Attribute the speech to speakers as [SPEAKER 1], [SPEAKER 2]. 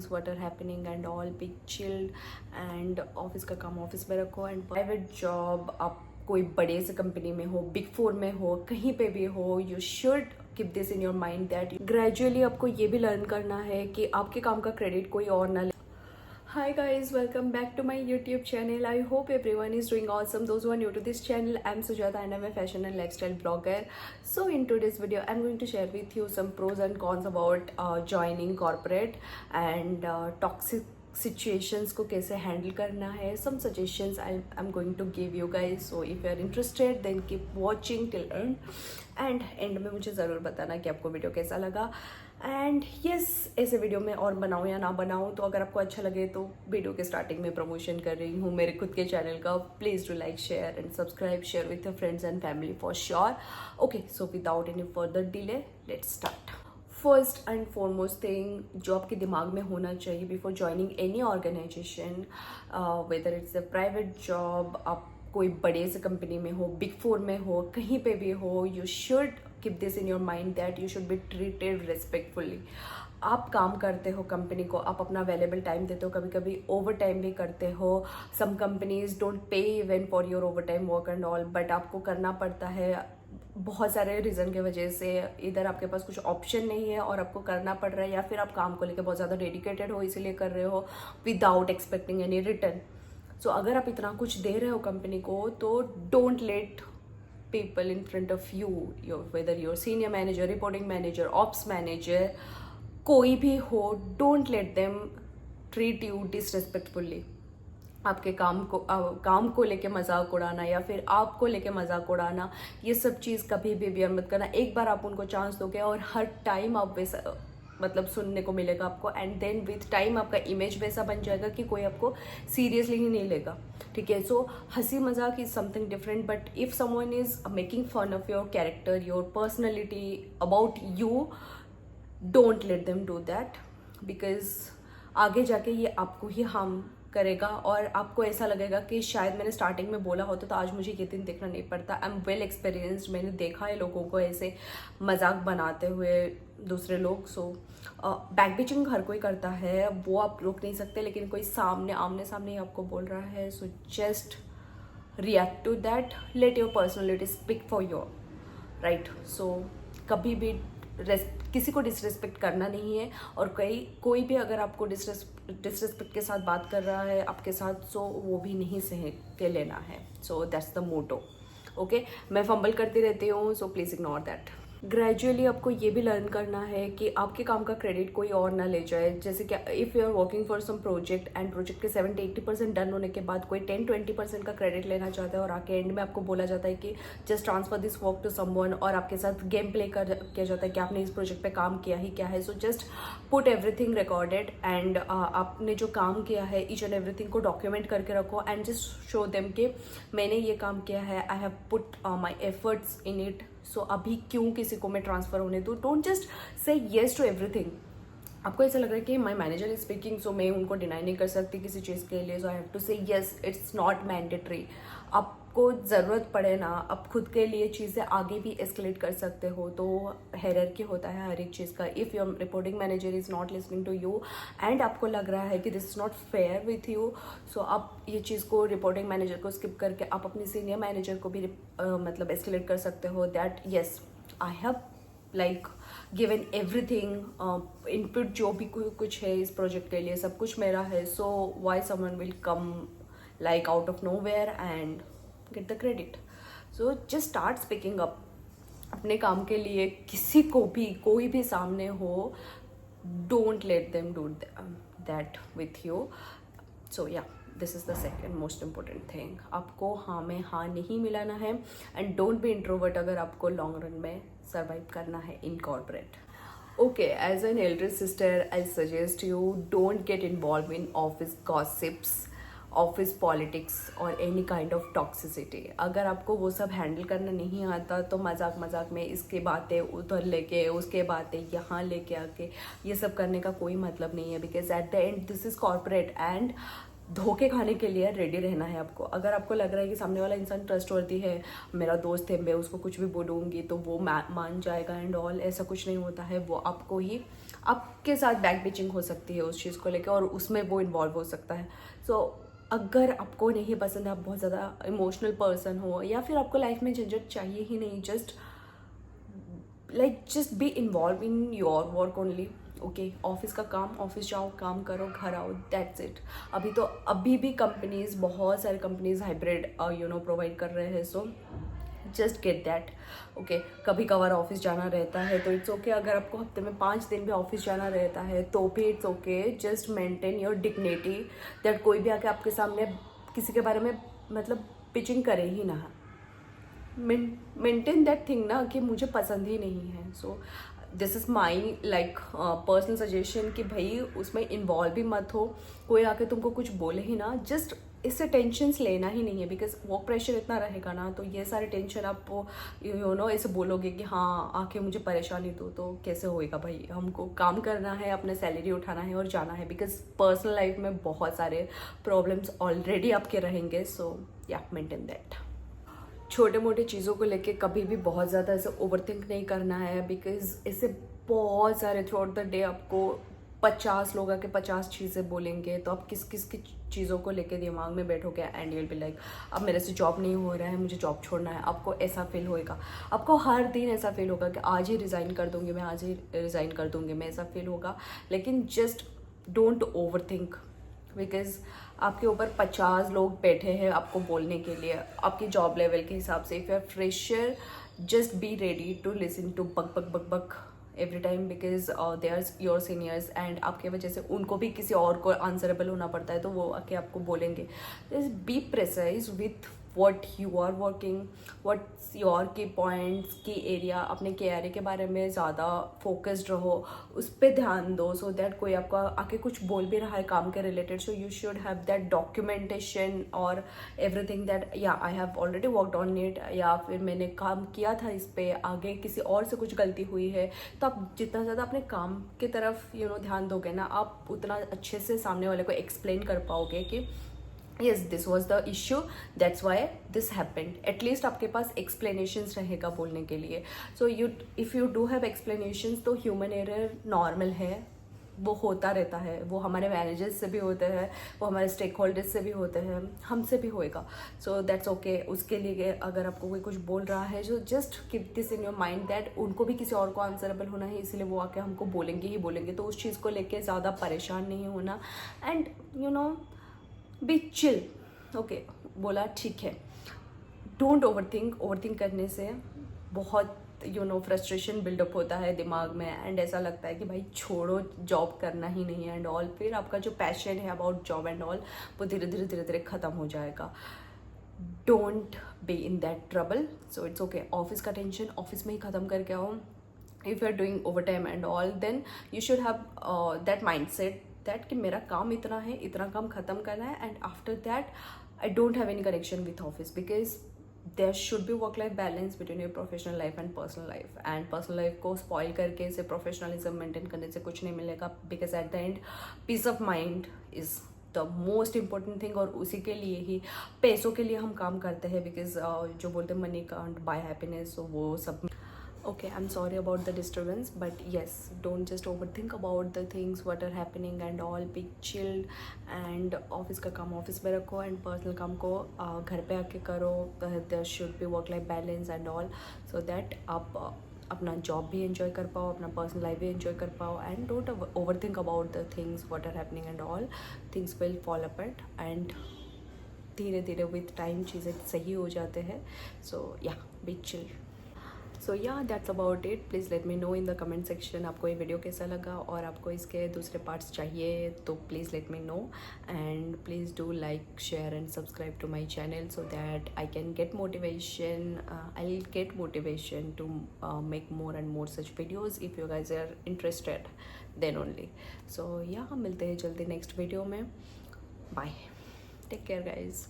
[SPEAKER 1] what are happening and all, be chilled and office का काम office में रखो एंड प्राइवेट जॉब आप कोई बड़े से कंपनी में हो, बिग फोर में हो, कहीं पे भी हो, you should keep this in your mind that gradually आपको ये भी लर्न करना है कि आपके काम का क्रेडिट कोई और ना ले. Hi guys, welcome back to my YouTube channel. I hope everyone is doing awesome. Those who are new to this channel, I'm Sujata and I'm a fashion and lifestyle blogger. So in today's video, I'm going to share with you some pros and cons about joining corporate and toxic situations को कैसे handle करना है. Some suggestions I'm going to give you guys. So if you're interested, then keep watching till end. And end में मुझे ज़रूर बताना कि आपको वीडियो कैसा लगा. एंड यस, ऐसे वीडियो में और बनाऊँ या ना बनाऊँ, तो अगर आपको अच्छा लगे तो वीडियो के स्टार्टिंग में प्रमोशन कर रही हूँ मेरे खुद के चैनल का. Please do like, share and subscribe, share with your friends and family for sure. Okay, so without any further delay let's start. First and foremost thing जो आपके दिमाग में होना चाहिए before joining any organisation, whether it's a private job, आप कोई बड़े से कंपनी में हो, बिग फोर में हो, कहीं पे भी हो, you should keep this in your mind that you should be treated respectfully. आप काम करते हो कंपनी को, आप अपना अवेलेबल टाइम देते हो, कभी कभी ओवर टाइम भी करते हो. Some companies don't pay even for your over time work and all, but आपको करना पड़ता है बहुत सारे रीज़न के वजह से. इधर आपके पास कुछ ऑप्शन नहीं है और आपको करना पड़ रहा है, या फिर आप काम को लेकर बहुत ज़्यादा डेडिकेटेड हो इसीलिए कर रहे हो विदाउट एक्सपेक्टिंग एनी रिटर्न. सो अगर आप इतना कुछ दे रहे हो कंपनी को, तो don't let people in front of you, whether you're senior manager, reporting manager, ops manager, कोई भी हो, don't let them treat you disrespectfully. आपके काम को लेके मजाक उड़ाना या फिर आपको लेके मजाक उड़ाना, ये सब चीज़ कभी भी बियर मत करना. एक बार आप उनको चांस दोगे और हर टाइम आप वैसा मतलब सुनने को मिलेगा आपको, एंड देन विथ टाइम आपका इमेज वैसा बन जाएगा कि कोई आपको सीरियसली ही नहीं लेगा. ठीक है, सो हंसी मजाक is something different, but if someone is making fun of your character, your personality, about you, don't let them do that, because आगे जाके ये आपको ही हार्म करेगा और आपको ऐसा लगेगा कि शायद मैंने स्टार्टिंग में बोला होता तो आज मुझे ये दिन देखना नहीं पड़ता. आई एम वेल एक्सपीरियंस्ड, मैंने देखा है लोगों को ऐसे मजाक बनाते हुए दूसरे लोग. सो बैक बिचिंग हर कोई करता है, वो आप रोक नहीं सकते, लेकिन कोई आमने सामने ही आपको बोल रहा है, so just react to that, let your personality speak for your right. So कभी भी किसी को डिसरिस्पेक्ट करना नहीं है, और कोई भी अगर आपको डिसरिस्पेक्ट के साथ बात कर रहा है आपके साथ, सो वो भी नहीं सह के लेना है. So that's the motto. Okay, मैं फंबल करती रहती हूँ, so please ignore that. Gradually आपको ये भी लर्न करना है कि आपके काम का क्रेडिट कोई और ना ले जाए. जैसे कि if you are working for some project and project के 70-80% डन होने के बाद कोई 10-20% का क्रेडिट लेना चाहता है, और आके एंड में आपको बोला जाता है कि just transfer this work to someone, और आपके साथ गेम प्ले किया जाता है कि आपने इस प्रोजेक्ट पे काम किया ही क्या है. So just put everything recorded, and आपने जो काम किया है ईच एंड एवरीथिंग को डॉक्यूमेंट करके रखो, एंड जस्ट शो देम कि मैंने ये काम किया है, I have put my efforts in it. So अभी क्यों किसी को मैं ट्रांसफर होने दूँ. Don't just say yes to everything. आपको ऐसा लग रहा है कि my manager is speaking, so मैं उनको डिनाई नहीं कर सकती किसी चीज़ के लिए, सो आई हैव टू से येस. It's not mandatory. आपको ज़रूरत पड़े ना, आप खुद के लिए चीज़ें आगे भी एस्केलेट कर सकते हो. तो हायरार्की होता है हर एक चीज़ का. If your reporting manager is not listening to you and आपको लग रहा है कि this is not fair with you, so आप ये चीज़ को रिपोर्टिंग मैनेजर को स्किप करके आप अपनी सीनियर मैनेजर को भी मतलब एस्केलेट कर सकते हो. That yes, I have like given everything, input जो भी कुछ है इस प्रोजेक्ट के लिए सब कुछ मेरा है. So why someone will come like out of nowhere and get the credit. So just start speaking up. अपने काम के लिए किसी को भी, कोई भी सामने हो, don't let them do that with you. So yeah, this is the second most important thing. आपको हाँ में हाँ नहीं मिलाना है, एंड डोंट बी इंट्रोवर्ट अगर आपको लॉन्ग रन में सर्वाइव करना है in corporate. Okay, as an elder sister, I suggest you don't get involved in office gossips, office politics और एनी काइंड ऑफ टॉक्सिसिटी. अगर आपको वो सब हैंडल करना नहीं आता तो मजाक मजाक में इसके बातें उधर लेके, उसके बातें यहाँ लेके आके ये सब करने का कोई मतलब नहीं है. Because at the and this is corporate, and धोखे खाने के लिए रेडी रहना है आपको. अगर आपको लग रहा है कि सामने वाला इंसान ट्रस्टवर्दी है, मेरा दोस्त है, मैं उसको कुछ भी बोलूँगी तो वो मान जाएगा एंड ऑल, ऐसा कुछ नहीं होता है. वो आपको ही आपके साथ बैक बिचिंग हो सकती है उस चीज़ को लेकर और उसमें वो इन्वॉल्व हो सकता है। सो अगर आपको नहीं पसंद है, आप बहुत ज़्यादा इमोशनल पर्सन हो या फिर आपको लाइफ में झंझट चाहिए ही नहीं, just be involve in your work only. Okay, office का काम, ऑफिस जाओ, काम करो, घर आओ, दैट्स इट। अभी भी कंपनीज, बहुत सारे कंपनीज हाइब्रिड प्रोवाइड कर रहे हैं। So just get that. Okay, कभी कभार ऑफिस जाना रहता है तो इट्स ओके। अगर आपको हफ्ते में 5 दिन भी ऑफिस जाना रहता है तो भी it's okay. Just maintain your dignity, that कोई भी आके आपके सामने किसी के बारे में मतलब पिचिंग करे ही ना। मेंटेन दैट थिंग ना कि मुझे पसंद ही नहीं है। So this is my personal suggestion कि भाई उसमें इन्वॉल्व भी मत हो। कोई आके तुमको कुछ बोले ही ना, जस्ट इससे टेंशन्स लेना ही नहीं है। बिकॉज वर्क प्रेशर इतना रहेगा ना, तो ये सारे टेंशन आप ऐसे बोलोगे कि हाँ आके मुझे परेशानी दो, तो कैसे होएगा भाई। हमको काम करना है, अपना सैलरी उठाना है और जाना है। बिकॉज पर्सनल लाइफ में बहुत सारे प्रॉब्लम्स ऑलरेडी आपके रहेंगे। सो या मेंटेन दैट। छोटे मोटे चीज़ों को लेके कभी भी बहुत ज़्यादा ऐसे ओवरथिंक नहीं करना है। बिकॉज इससे बहुत सारे थ्रू आउट द डे आपको 50 लोग आके 50 चीज़ें बोलेंगे, तो आप किस किस की चीज़ों को लेके दिमाग में बैठोगे and you will be like अब मेरे से जॉब नहीं हो रहा है, मुझे जॉब छोड़ना है। आपको ऐसा फील होएगा, आपको हर दिन ऐसा फील होगा कि आज ही रिज़ाइन कर दूंगी मैं, आज ही रिज़ाइन कर दूंगी मैं, ऐसा फील होगा। लेकिन just don't over think. Because आपके ऊपर 50 लोग बैठे हैं आपको बोलने के लिए आपकी जॉब लेवल के हिसाब से। If you are fresher, just be ready to listen to बक बक बक बक every time. Because they are your seniors and आपके वजह से उनको भी किसी और को आंसरेबल होना पड़ता है, तो वो आके आपको बोलेंगे। Be precise with what you are working, what's your key points, की एरिया, अपने के एरिया के बारे में ज़्यादा फोकस्ड रहो, उस पर ध्यान दो। सो दैट कोई आपका आके कुछ बोल भी रहा है काम के related, so you should have that documentation और एवरीथिंग दैट या I have already worked on it, या फिर मैंने काम किया था इस पर, आगे किसी और से कुछ गलती हुई है। तो आप जितना ज़्यादा अपने काम की तरफ ध्यान दोगे ना, आप उतना अच्छे से सामने वाले को एक्सप्लेन कर पाओगे कि yes this was the issue, that's why this happened। At least आपके पास एक्सप्लेनेशंस रहेगा बोलने के लिए। So if you do have explanations, तो ह्यूमन एरर नॉर्मल है, वो होता रहता है। वो हमारे मैनेजर्स से भी होते हैं, वो हमारे स्टेक होल्डर्स से भी होते हैं, हमसे भी होएगा। So that's okay. उसके लिए अगर आपको कोई कुछ बोल रहा है, जो just keep this in your mind that उनको भी किसी और को आंसरेबल होना है, इसलिए वो आके हमको बोलेंगे ही बोलेंगे। तो उस चीज़ को लेके ज़्यादा परेशान नहीं होना एंड बी चिल। ओके, बोला ठीक है। Don't overthink. ओवरथिंक करने से बहुत फ्रस्ट्रेशन बिल्डअप होता है दिमाग में एंड ऐसा लगता है कि भाई छोड़ो, जॉब करना ही नहीं है एंड ऑल। फिर आपका जो पैशन है अबाउट जॉब एंड ऑल, वो धीरे धीरे ख़त्म हो जाएगा। Don't be in that trouble. So it's okay. Office का टेंशन ऑफिस में ही ख़त्म करके आओ। If you are doing over time and all, then you should have that mind set that कि मेरा काम इतना है, इतना काम ख़त्म करना है and after that I don't have any connection with office. Because there should be work life balance between your professional life and personal life. And personal life को स्पॉइल करके इसे प्रोफेशनलिज्म मेंटेन करने से कुछ नहीं मिलेगा। Because at the end peace of mind is the most important thing, और उसी के लिए ही, पैसों के लिए हम काम करते हैं। बिकॉज जो बोलते हैं money can't buy happiness, so वो सब। Okay, I'm sorry about the disturbance, but yes, don't just overthink about the things what are happening and all. Be chilled and office का काम ऑफिस में रखो एंड पर्सनल काम को घर पे आके करो। there should be work life balance and all, so that आप अपना जॉब भी एंजॉय कर पाओ, अपना पर्सनल लाइफ भी एंजॉय कर पाओ and don't overthink about the things what are happening and all. Things will fall apart and धीरे धीरे विथ टाइम चीज़ें सही हो जाते हैं। सो या B chill. So yeah that's about it. Please let me know in the comment section आपको ये वीडियो कैसा लगा, और आपको इसके दूसरे पार्ट्स चाहिए तो please let me know and please do like, share and subscribe to my channel so that I can get motivation. I'll get motivation to make more and more such videos if you guys are interested, then only. So yeah, मिलते हैं जल्दी next video में। Bye, take care guys.